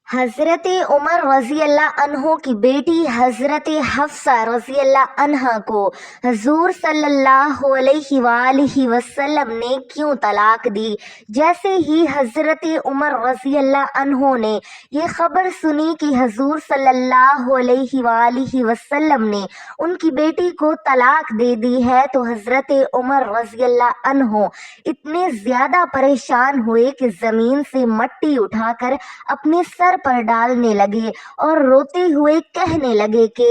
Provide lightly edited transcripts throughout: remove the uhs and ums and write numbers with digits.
حضرت عمر رضی اللہ عنہ کی بیٹی حضرت حفصہ رضی اللہ عنہ کو حضور صلی اللہ علیہ وآلہ وسلم نے کیوں طلاق دی؟ جیسے ہی حضرت عمر رضی اللہ عنہ نے یہ خبر سنی کہ حضور صلی اللہ علیہ وآلہ وسلم نے ان کی بیٹی کو طلاق دے دی ہے تو حضرت عمر رضی اللہ عنہ اتنے زیادہ پریشان ہوئے کہ زمین سے مٹی اٹھا کر اپنے سر پر ڈالنے لگے اور روتے ہوئے کہنے لگے کہ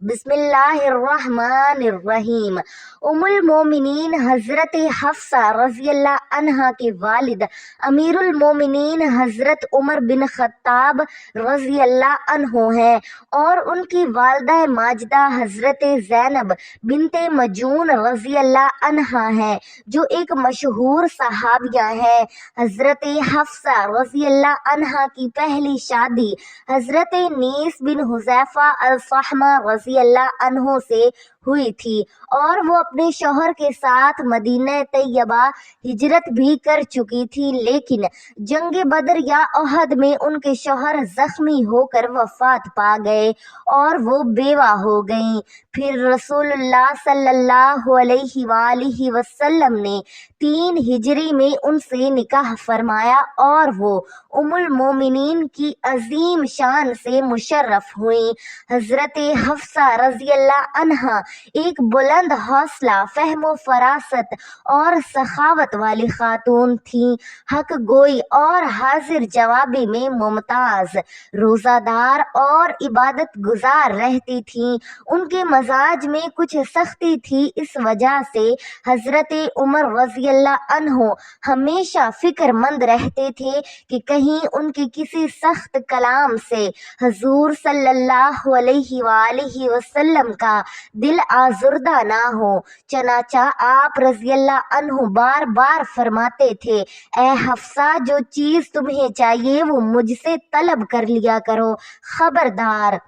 بسم اللہ الرحمن الرحیم۔ ام المومنین حضرت حفصہ رضی اللہ عنہا کے والد امیر المومنین حضرت عمر بن خطاب رضی اللہ عنہ ہیں اور ان کی والدہ ماجدہ حضرت زینب بنت مجون رضی اللہ عنہا ہیں جو ایک مشہور صحابیہ ہیں۔ حضرت حفصہ رضی اللہ عنہا کی پہلی شادی حضرت نیس بن حذیفہ الصحمہ رضی اللہ عنہ سے ہوئی تھی اور وہ اپنے شوہر کے ساتھ مدینہ طیبہ ہجرت بھی کر چکی تھی، لیکن جنگ بدر یا احد میں ان کے شوہر زخمی ہو کر وفات پا گئے اور وہ بیوہ ہو گئیں۔ پھر رسول اللہ صلی اللہ علیہ وآلہ وسلم نے 3 ہجری میں ان سے نکاح فرمایا اور وہ ام المومنین کی عظیم شان سے مشرف ہوئیں۔ حضرت حفصہ رضی اللہ عنہا ایک بلند حوصلہ، فہم و فراست اور سخاوت والی خاتون تھیں، حق گوئی اور حاضر جوابی میں ممتاز، روزہ دار اور عبادت گزار رہتی تھیں۔ ان کے مزاج میں کچھ سختی تھی، اس وجہ سے حضرت عمر رضی اللہ عنہ ہمیشہ فکر مند رہتے تھے کہ کہیں ان کے کسی سخت کلام سے حضور صلی اللہ علیہ وآلہ وسلم کا دل آزردہ نہ ہو، چنانچہ آپ رضی اللہ عنہ بار بار فرماتے تھے، اے حفصہ، جو چیز تمہیں چاہیے وہ مجھ سے طلب کر لیا کرو، خبردار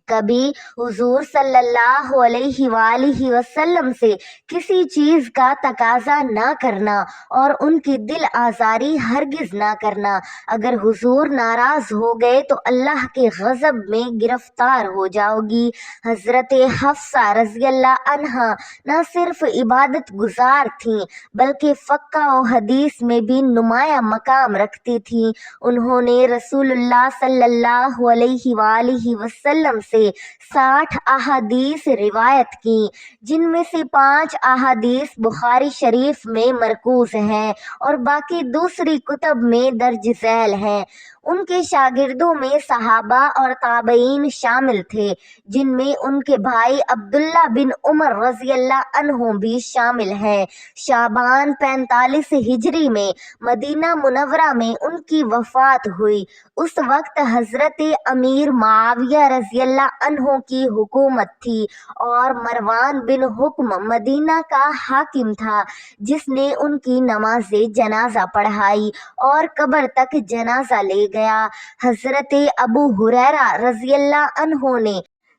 کبھی حضور صلی اللہ علیہ وآلہ وسلم سے کسی چیز کا تقاضا نہ کرنا اور ان کی دل آزاری ہرگز نہ کرنا۔ اگر حضور ناراض ہو گئے تو اللہ کے غضب میں گرفتار ہو جاؤ گی۔ حضرت حفصہ رضی اللہ عنہا نہ صرف عبادت گزار تھیں بلکہ فقہ و حدیث میں بھی نمایاں مقام رکھتی تھیں۔ انہوں نے رسول اللہ صلی اللہ علیہ وآلہ وسلم سے 60 احادیث روایت کی، جن میں سے 5 احادیث بخاری شریف میں مرکوز ہیں اور باقی دوسری کتب میں درج ذیل ہیں۔ ان کے شاگردوں میں صحابہ اور تابعین شامل تھے، جن میں ان کے بھائی عبداللہ بن عمر رضی اللہ عنہ بھی شامل ہیں۔ شعبان 45 ہجری میں مدینہ منورہ میں ان کی وفات ہوئی۔ اس وقت حضرت امیر معاویہ رضی اللہ عنہ کی حکومت تھی اور مروان بن حکم مدینہ کا حاکم تھا، جس نے ان کی نماز جنازہ پڑھائی اور قبر تک جنازہ لے گیا۔ حضرت ابو ہریرہ رضی اللہ عنہ نے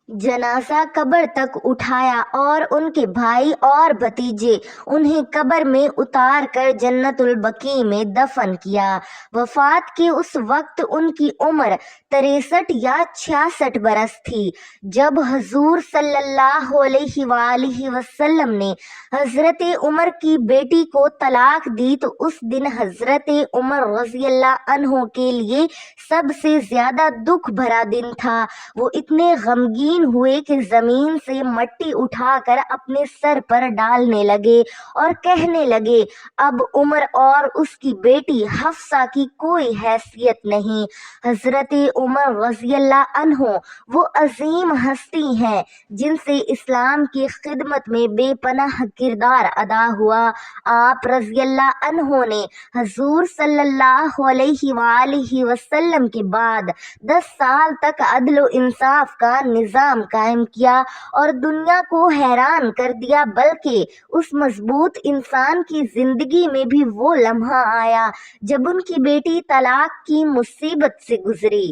جنازہ قبر تک اٹھایا اور ان کے بھائی اور بھتیجے انہیں قبر میں اتار کر جنت البقیع میں دفن کیا۔ وفات کے اس وقت ان کی عمر 63 یا 66 برس تھی۔ جب حضور صلی اللہ علیہ وآلہ وسلم نے حضرت عمر کی بیٹی کو طلاق دی تو اس دن حضرت عمر رضی اللہ عنہ کے لیے سب سے زیادہ دکھ بھرا دن تھا۔ وہ اتنے غمگین ہوئے کہ زمین سے مٹی اٹھا کر اپنے سر پر ڈالنے لگے اور کہنے لگے، اب عمر اور اس کی بیٹی حفصہ کی کوئی حیثیت نہیں۔ حضرت عمر رضی اللہ عنہ وہ عظیم ہستی ہیں جن سے اسلام کی خدمت میں بے پناہ کردار ادا ہوا۔ آپ رضی اللہ عنہ نے حضور صلی اللہ علیہ وآلہ وسلم کے بعد 10 سال تک عدل و انصاف کا نظام قائم کیا اور دنیا کو حیران کر دیا، بلکہ اس مضبوط انسان کی زندگی میں بھی وہ لمحہ آیا جب ان کی بیٹی طلاق کی مصیبت سے گزری۔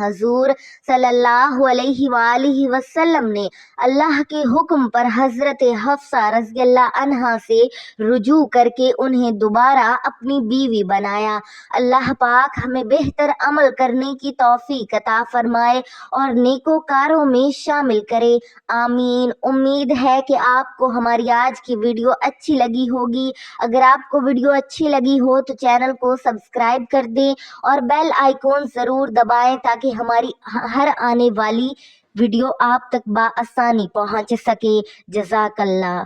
حضور صلی اللہ علیہ وآلہ وسلم نے اللہ کے حکم پر حضرت حفصہ رضی اللہ عنہا سے رجوع کر کے انہیں دوبارہ اپنی بیوی بنایا۔ اللہ پاک ہمیں بہتر عمل کرنے کی توفیق عطا فرمائے اور نیکوکاروں میں شامل کرے، آمین۔ امید ہے کہ آپ کو ہماری آج کی ویڈیو اچھی لگی ہوگی۔ اگر آپ کو ویڈیو اچھی لگی ہو تو چینل کو سبسکرائب کر دیں اور بیل آئیکن ضرور دبائیں تاکہ ہماری ہر آنے والی ویڈیو آپ تک بآسانی پہنچ سکے۔ جزاک اللہ۔